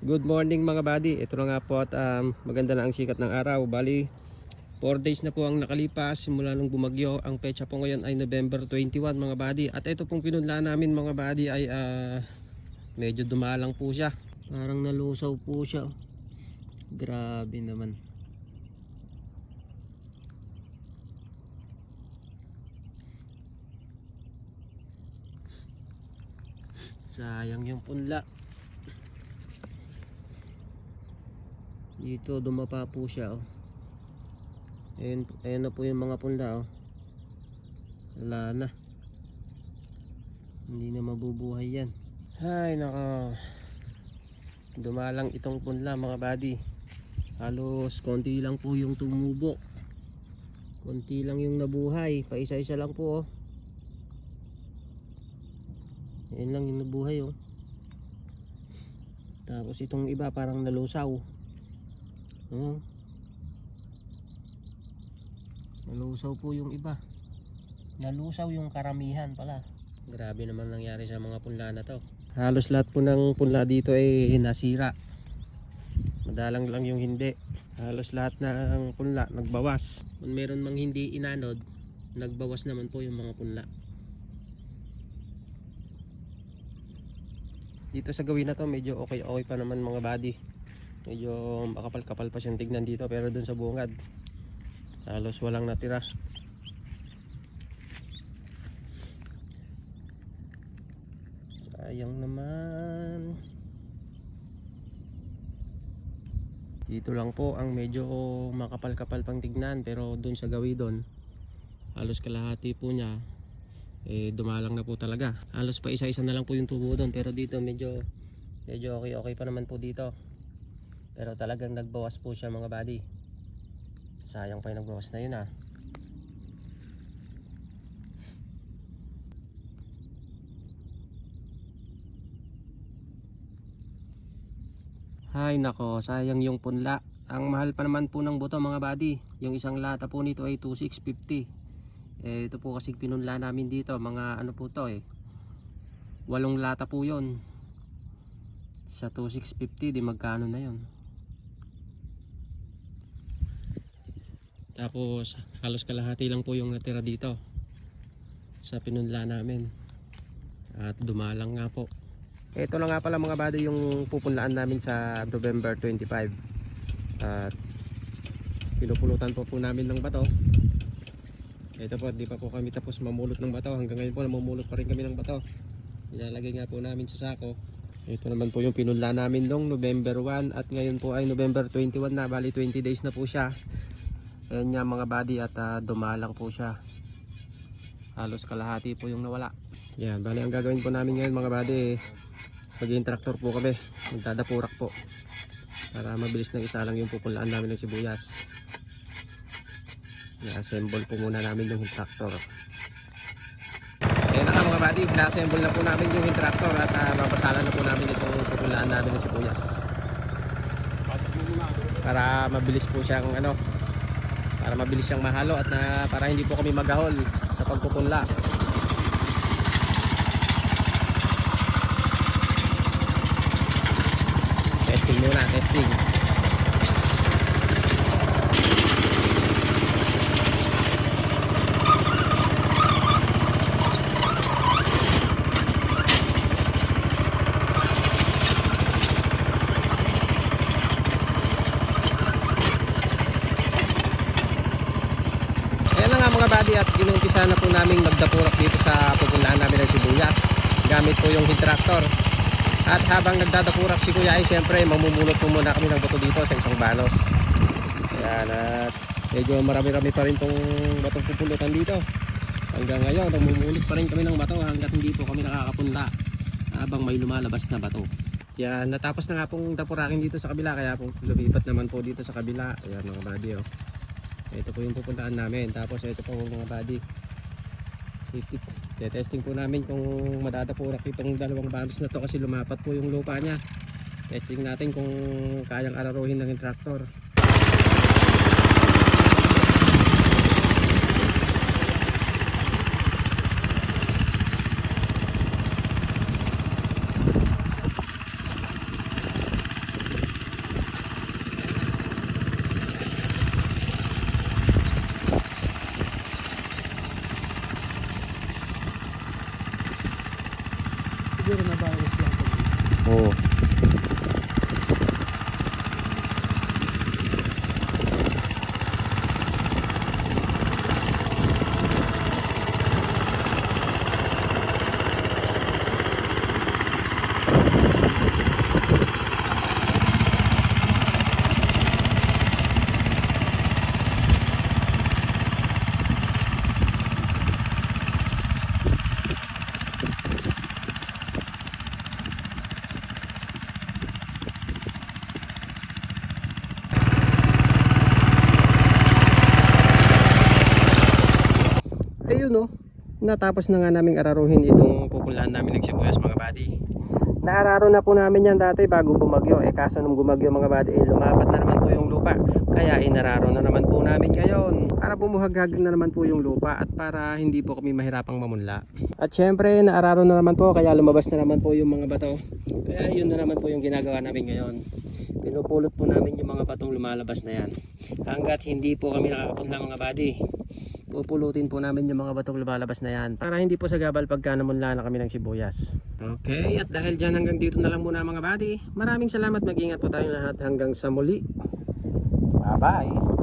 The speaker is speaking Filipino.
Good morning mga buddy. Ito na nga po at maganda na ang sikat ng araw. Bali 4 days na po ang nakalipas simula nung bumagyo. Ang petsa po ngayon ay November 21 mga buddy. At ito pong pinunlaan namin mga buddy ay medyo dumalang po siya. Parang nalusaw po siya. Grabe naman. Sayang yung punla. Dito dumapa po siya oh. Ayan na po yung mga punla oh. Wala na. Hindi na mabubuhay yan. Ay nako. Dumalang itong punla mga buddy. Halos konti lang po yung tumubo. Konti lang yung nabuhay. Paisa-isa lang po oh. Ayan lang yung nabuhay oh. Tapos itong iba parang nalusaw. Nalusaw po yung iba. Nalusaw yung karamihan pala. Grabe naman nangyari sa mga punla na to. Halos lahat po ng punla dito ay nasira. Madalang lang yung hindi. Halos lahat ng punla nagbawas. Kung meron mang hindi inanod, nagbawas naman po yung mga punla. Dito sa gawin na to medyo okay pa naman mga buddy. Medyo makapal-kapal pa siyang tignan dito, pero dun sa bungad halos walang natira. Sayang naman. Dito lang po ang medyo makapal-kapal pang tignan, pero dun sa gawi dun halos kalahati po niya dumalang na po talaga. Halos pa isa-isa na lang po yung tubo dun, pero dito medyo okay pa naman po dito. Pero talagang nagbawas po siya mga buddy. Sayang pa yung nagbawas na yun ah. Hay nako, sayang yung punla. Ang mahal pa naman po ng buto mga buddy. Yung isang lata po nito ay 2,650. Ito po kasi pinunla namin dito. Mga ano po to 8 lata po yun. Sa 2,650 di magkano na yun. Tapos halos kalahati lang po yung natira dito sa pinunla namin. At dumalang nga po. Ito lang nga pala mga buddy yung pupunlaan namin sa November 25. At pinupulutan po namin ng bato. Ito po, di pa po kami tapos mamulot ng bato. Hanggang ngayon po namumulot pa rin kami ng bato. Ilalagay nga po namin sa sako. Ito naman po yung pinunla namin noong November 1. At ngayon po ay November 21 na. Bali 20 days na po siya. Ayan nga mga buddy at dumalang po siya. Halos kalahati po yung nawala. Yan, bali ang gagawin po namin ngayon mga buddy, mag-i-tractor po kami, magdadapurak po para mabilis na isa lang yung pupunlaan namin ng sibuyas. I-assemble po muna namin yung tractor. Ayan na nga mga buddy, na-assemble na po namin yung tractor at mapasalan na po namin itong pupunlaan namin ng sibuyas para mabilis po siyang para mabilis siyang mahalo at para hindi po kami magahol sa pagpupunla. Testing muna, testing. Mga buddy, at ginumpisa na po namin magdapurak dito sa pupunlaan namin ng sibuyas gamit po yung tractor. At habang nagdadapurak si kuya ay siyempre mamumulot po muna kami ng bato dito sa isang balos. Ayan, at medyo marami-rami pa rin tong batong pupulutan dito. Hanggang ngayon mamumulot pa rin kami ng bato hanggat hindi po kami nakakapunla habang may lumalabas na bato. Yan, natapos na nga pong dapurakin dito sa kabila, kaya po lumipat naman po dito sa kabila. Ayan mga buddy oh. Ito po yung pupuntaan namin. Tapos ito po mga buddy, testing po namin kung madadapurak itong dalawang balos na to kasi lumapat po yung lupa nya. Testing natin kung kayang araruhin ng tractor. ayun oh, natapos na nga naming araruhin itong pupunlaan namin ng sibuyas mga buddy. Naararo na po namin yan dati bago bumagyo. Kaso nung bumagyo mga buddy, lumapat na naman po yung lupa. Kaya inararo na naman po namin ngayon. Para bumuhaghag na naman po yung lupa at para hindi po kami mahirapang mamunla. At syempre naararo na naman po kaya lumabas na naman po yung mga bato. Kaya yun na naman po yung ginagawa namin ngayon. Pinupulot po namin yung mga batong lumalabas na yan. Hanggat hindi po kami nakakapunla mga buddy, pupulutin po namin yung mga batong lumalabas na yan para hindi po sagabal pagka namunla na kami ng sibuyas. Okay, at dahil dyan hanggang dito na lang muna mga buddy, maraming salamat, mag-ingat po tayong lahat hanggang sa muli. Bye bye.